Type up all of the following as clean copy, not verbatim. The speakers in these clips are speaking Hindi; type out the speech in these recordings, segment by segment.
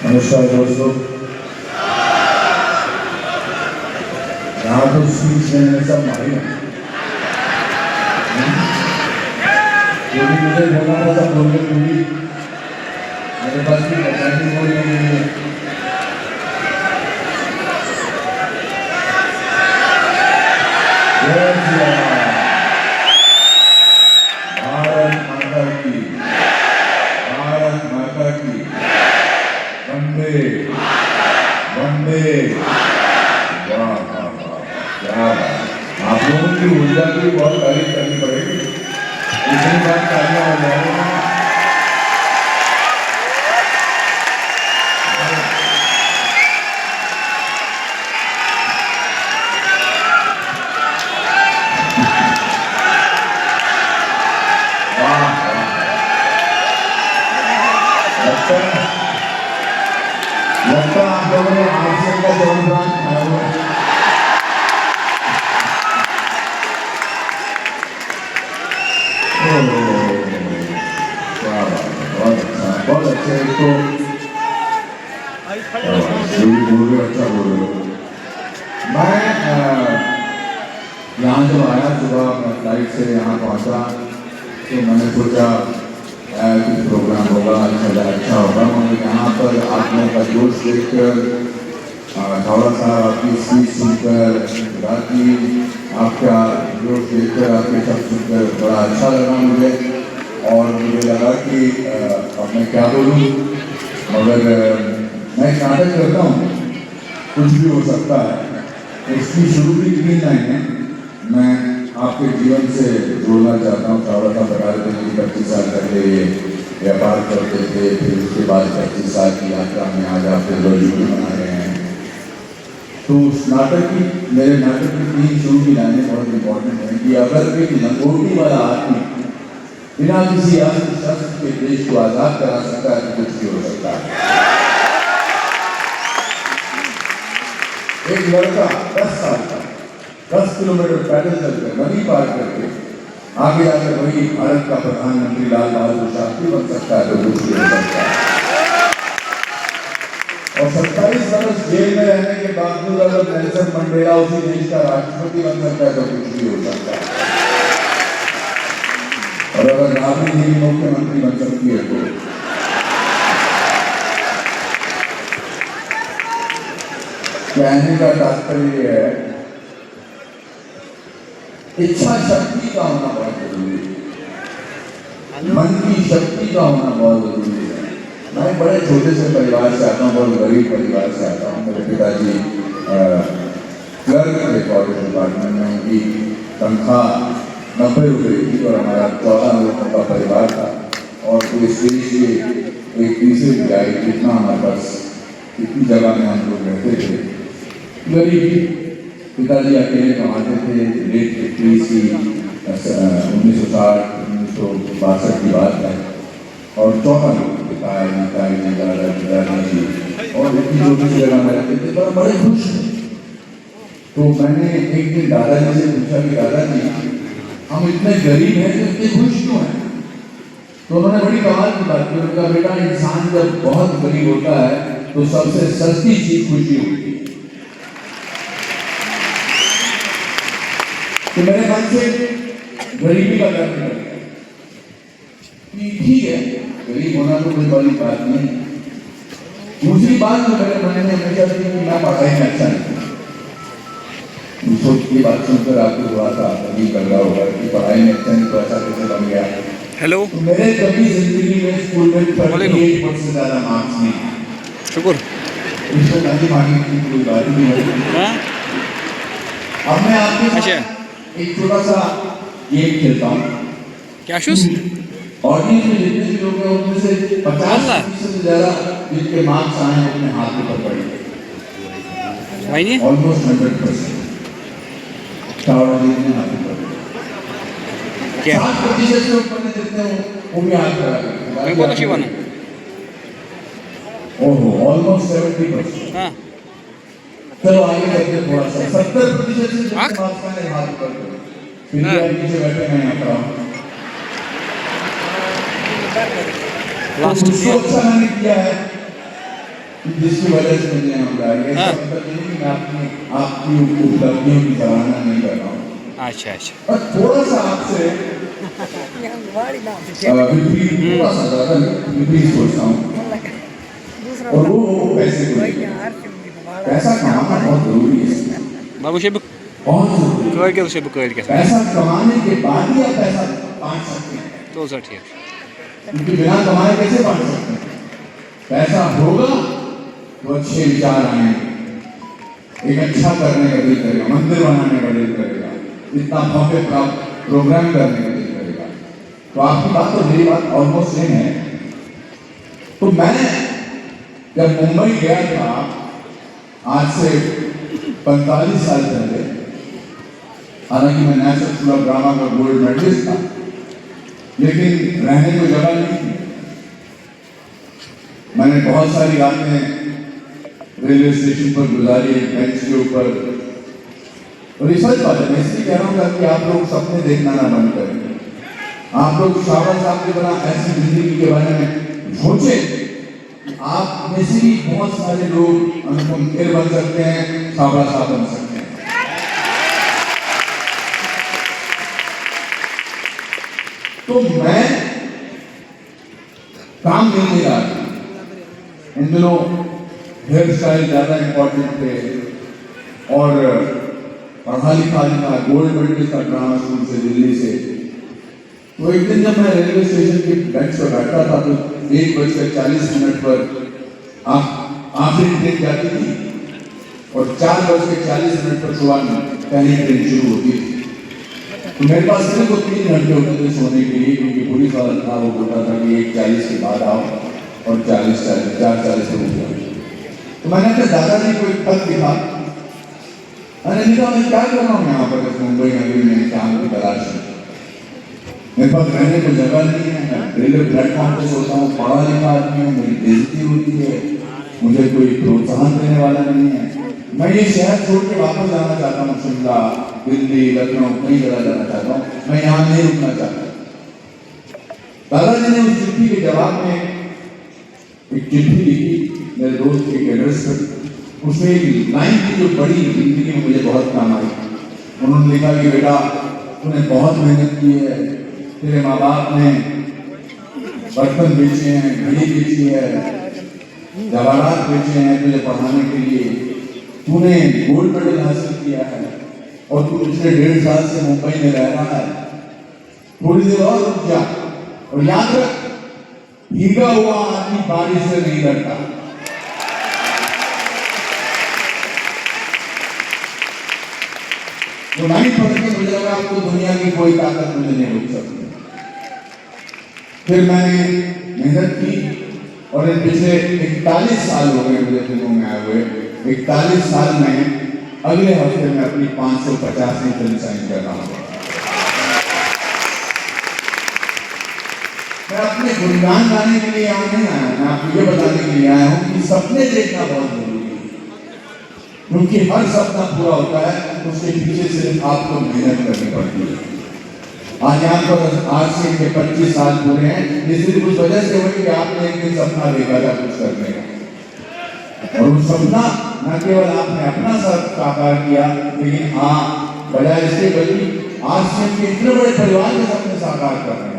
नमस्कार दोस्तों, यहाँ तो स्पीच देने सब मारी है। जो भी मुझे बोलना था सब बोलने पूरी मेरे पास भी बताने बोलने के लिए। जय श्री राम। भारत माता की, भारत माता की। वंदे वंदे। वाह वाह वाह, क्या बात। आप लोगों की ऊर्जा की बहुत तारीफ करनी पड़ेगी। इतनी बात तालियां हो जाएगी। लगता है आप लोगों ने आरसीएम का चौबरान खाया हुआ है। बहुत अच्छा, बहुत अच्छे। तो बोल रहे, अच्छा बोल रहे हो। मैं यहाँ जब आया सुबह फ्लाइट से यहाँ पहुँचा तो मैंने सोचा कुछ प्रोग्राम होगा, अच्छा होगा। मगर यहाँ पर आप लोगों का जोश देखकर, थोड़ा सा आपकी स्पीच सुनकर, बाकी आपका जोश देखकर, आपके सब सुनकर बड़ा अच्छा लगा मुझे। और मुझे लगा कि अब मैं क्या बोलूँ, मगर मैं नाटक करता हूँ, कुछ भी हो सकता है। इसकी शुरू की 3 लाइनें मैं आपके जीवन से जोड़ना चाहता हूँ। थोड़ा सा बता देते हैं कि 25 साल पहले ये व्यापार करते थे, फिर उसके बाद 25 साल की यात्रा में आज आप फिर बना रहे हैं। तो उस नाटक की, मेरे नाटक की 3 शुरू की लाइनें बहुत इंपॉर्टेंट हैं कि अगर एक लंगोटी वाला आदमी बिना किसी अस्त्र शस्त्र के देश को आजाद करा सकता है तो कुछ भी हो सकता है। एक लड़का 10 साल का 10 किलोमीटर पैदल चलकर, नदी पार करके आगे जाकर वही भारत का प्रधानमंत्री लाल बहादुर शास्त्री बन सकता है तो कुछ भी हो सकता है। और 27 वर्ष जेल में रहने के बावजूद अगर नेल्सन मंडेला उसी देश का राष्ट्रपति बन सकता है तो कुछ भी हो सकता है। और अगर राबड़ी देवी मुख्यमंत्री बन सकती है तो कहने का तात्पर्य है इच्छा शक्ति का होना बहुत जरूरी है, मन की शक्ति का होना बहुत जरूरी है। मैं बड़े छोटे से परिवार से आता हूँ, बहुत गरीब परिवार से आता हूँ। मेरे पिताजी क्लर्क थे फॉरेस्ट डिपार्टमेंट में, उनकी तनख्वाह 90 रुपये थी और हमारा 14 लोगों का परिवार था। और तो इस देश के एक तीसरे भी आई जितना हमारे पास, इतनी जगह में हम लोग रहते थे। गरीबी, पिताजी अकेले कमाते थे। लेट 50 की 1960 1962 की बात है। और 14 लोग, दादाजी और इतनी छोटी सी जगह में रहते थे पर बड़े खुश थे। तो मैंने एक दिन दादाजी से पूछा कि दादाजी हम इतने गरीब हैं तो इतने खुश क्यों हैं? तो उन्होंने बड़ी कमाल की बात की। उनका बेटा, इंसान जब बहुत गरीब होता है तो सबसे सस्ती चीज खुशी होती है। तो मेरे मन से गरीबी का डर निकल गया कि ठीक है, गरीब होना तो कोई बड़ी बात नहीं। दूसरी बात जो मेरे मन में हमेशा थी कि मैं पढ़ाई में अच्छा नहीं। सोच की बात सुनकर आपको हुआ था, अभी कर रहा होगा कि पढ़ाई में अच्छा नहीं तो ऐसा कैसे बन गया। हेलो, तो मेरे कभी जिंदगी में स्कूल में 38% से ज्यादा मार्क्स नहीं। शुक्र इसको नहीं मांगी की कोई बात नहीं है। अब मैं आपके एक छोटा सा गेम खेलता हूँ। क्या शूज? ऑडियंस में जितने भी लोग हैं उनमें से 50% से ज्यादा जिनके मार्क्स आए हैं अपने हाथ में पकड़े। भाई नहीं? ऑलमोस्ट 100%। क्या? 7% से ऊपर में जितने वो भी हाथ लगा। मैं बहुत अच्छी बना। ओहो, ऑलमोस्ट 70%। हाँ। चलो आगे बढ़ते हैं थोड़ा सा। 70% से जितने मार्क्स आए हाथ पकड़े। फिर भी आप पीछे बैठे मैं यहाँ पर लास्ट अच्छा मैंने किया है जिसकी वजह से मुझे यहाँ बुलाया गया। हाँ। इसका मतलब नहीं कि मैं आपकी उपलब्धियों की सराहना नहीं कर रहा हूँ, अच्छा अच्छा। और थोड़ा सा आपसे विपरीत, थोड़ा सा ज़्यादा विपरीत सोचता हूँ, और वो पैसे को लेकर। पैसा कमाना बहुत जरूरी है, बाबू शेब बहुत जरूरी है। कल के शेब कल के पैसा कमाने के बाद ही आप पैसा बांट सकते हैं, तो सर ठीक क्योंकि बिना कमाए कैसे बांट सकते हैं। पैसा होगा तो अच्छे विचार आएंगे, एक अच्छा करने का दिल करेगा, मंदिर बनाने का दिल करेगा, इतना भव्य प्रोग्राम करने का दिल करेगा। तो आपकी बात और मेरी बात ऑलमोस्ट सेम है। तो मैं जब मुंबई गया था आज से 45 साल पहले, हालांकि मैं नेशनल स्कूल ऑफ ड्रामा का गोल्ड मेडलिस्ट था, लेकिन रहने को जगह नहीं थी। मैंने बहुत सारी रातें रेलवे स्टेशन पर गुजारी, बेंच के ऊपर। और ये सच बात है, मैं इसलिए कह रहा हूँ कि आप लोग सपने देखना ना बंद करें। आप लोग शाबाश साहब की तरह ऐसी जिंदगी के बारे में सोचें। आप में से भी बहुत सारे लोग अनुपम खेर बन सकते हैं, शाबाश साहब बन सकते हैं। तो मैं काम नहीं रहा था इन दिनों, हेयर स्टाइल ज्यादा इंपॉर्टेंट थे, और पढ़ा लिखा था, गोल्ड मेडलिस्ट था ड्रामा स्कूल से, दिल्ली से। तो एक दिन जब मैं रेलवे स्टेशन के बेंच पर बैठा था तो 1:40 पर आखिरी ट्रेन जाती थी, और 4:40 पर सुबह में पहली ट्रेन शुरू होती थी। तो मेरे पास सिर्फ 3 घंटे होते थे सोने के लिए, क्योंकि पुलिस वाला था, वो बोलता था कि 1:40 के बाद आओ, और 4:40 पे उठ जाओ। तो मैंने अपने दादाजी को एक पत्र लिखा, मैंने लिखा मैं क्या कर रहा हूँ यहाँ पर इस मुंबई नगरी में, काम की तलाश में, मेरे पास रहने को जगह नहीं है, रेलवे प्लेटफॉर्म पे सोता हूँ, पढ़ा लिखा आदमी हूँ, मेरी बेइज्जती होती है, मुझे कोई प्रोत्साहन देने वाला नहीं है। मैं ये शहर छोड़ के वापस जाना चाहता हूँ, शिमला, दिल्ली, लखनऊ, कई जगह जाना चाहता हूँ, मैं यहाँ नहीं रुकना चाहता। दादाजी ने उस चिट्ठी के जवाब में एक चिट्ठी लिखी मेरे दोस्त के एड्रेस पर। उसमें एक लाइन थी जो बड़ी जिंदगी में मुझे बहुत काम आई। उन्होंने लिखा कि बेटा, तूने बहुत मेहनत की है, तेरे माँ बाप ने बर्तन बेचे हैं, घड़ी बेची है, जवाहरात बेचे हैं तुझे पढ़ाने के लिए, तूने गोल्ड मेडल हासिल किया है, और तू पिछले 1.5 साल से मुंबई में रह रहा है। थोड़ी देर और रुक जा, और याद रख, भीगा हुआ आदमी बारिश से नहीं डरता। तो लाइन पढ़ के मुझे लगा आपको दुनिया की कोई ताकत मुझे नहीं रोक सकती। फिर मैंने मेहनत की, और इन पिछले 41 साल हो गए मुझे फिल्मों में आए हुए। 41 साल में अगले हफ्ते में अपनी 550वीं फिल्म साइन कर रहा हूँ। मैं अपने गुणगान गाने के लिए यहाँ नहीं आया, मैं आपको ये बताने के लिए आया हूँ कि सपने देखना बहुत जरूरी है, क्योंकि हर सपना पूरा होता है उसके पीछे सिर्फ आपको मेहनत करनी पड़ती है। आज यहाँ पर आज से 25 साल पूरे हैं, ये सिर्फ उस वजह से हुए कि आपने एक दिन सपना देखा था कुछ करने का, और उस सपना न केवल आपने अपना साकार किया, लेकिन हाँ बजाय इसके बल्कि आज से के इतने बड़े परिवार के सपने साकार कर रहे हैं।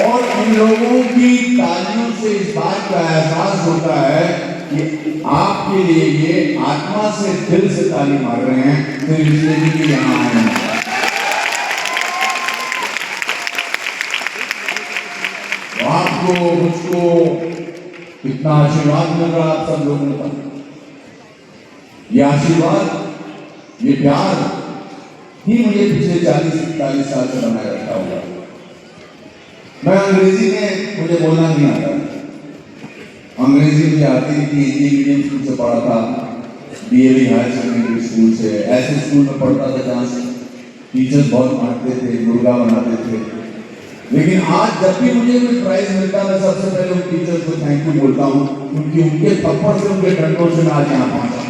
और इन लोगों की तालियों से इस बात का एहसास होता है कि आपके लिए ये आत्मा से, दिल से ताली मार रहे हैं, फिर इसलिए भी यहाँ आए हैं। तो आपको, मुझको इतना आशीर्वाद मिल रहा आप सब लोगों का। ये आशीर्वाद, ये प्यार ही मुझे पिछले 40-45 साल से बनाए रखा हुआ। मैं अंग्रेजी में मुझे बोलना नहीं आता, अंग्रेजी मुझे आती थी, हिंदी मीडियम स्कूल से पढ़ा था, डीएवी हायर सेकेंडरी स्कूल से, ऐसे स्कूल में पढ़ता था जहाँ से टीचर्स बहुत मारते थे, मुर्गा बनाते थे। लेकिन आज जब भी मुझे कोई प्राइज मिलता है, मैं सबसे पहले उन टीचर्स को थैंक यू बोलता हूँ, क्योंकि उनके थप्पड़ से, उनके डंडों से मैं आज यहाँ पहुंचा।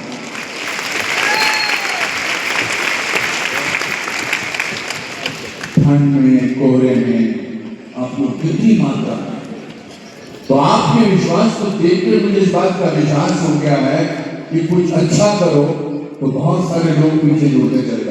ठंड में, कोहरे में, आपको कितनी मात्रा तो आपके विश्वास को देखकर मुझे इस बात का विश्वास हो गया है कि कुछ अच्छा करो तो बहुत सारे लोग पीछे जुड़ते चले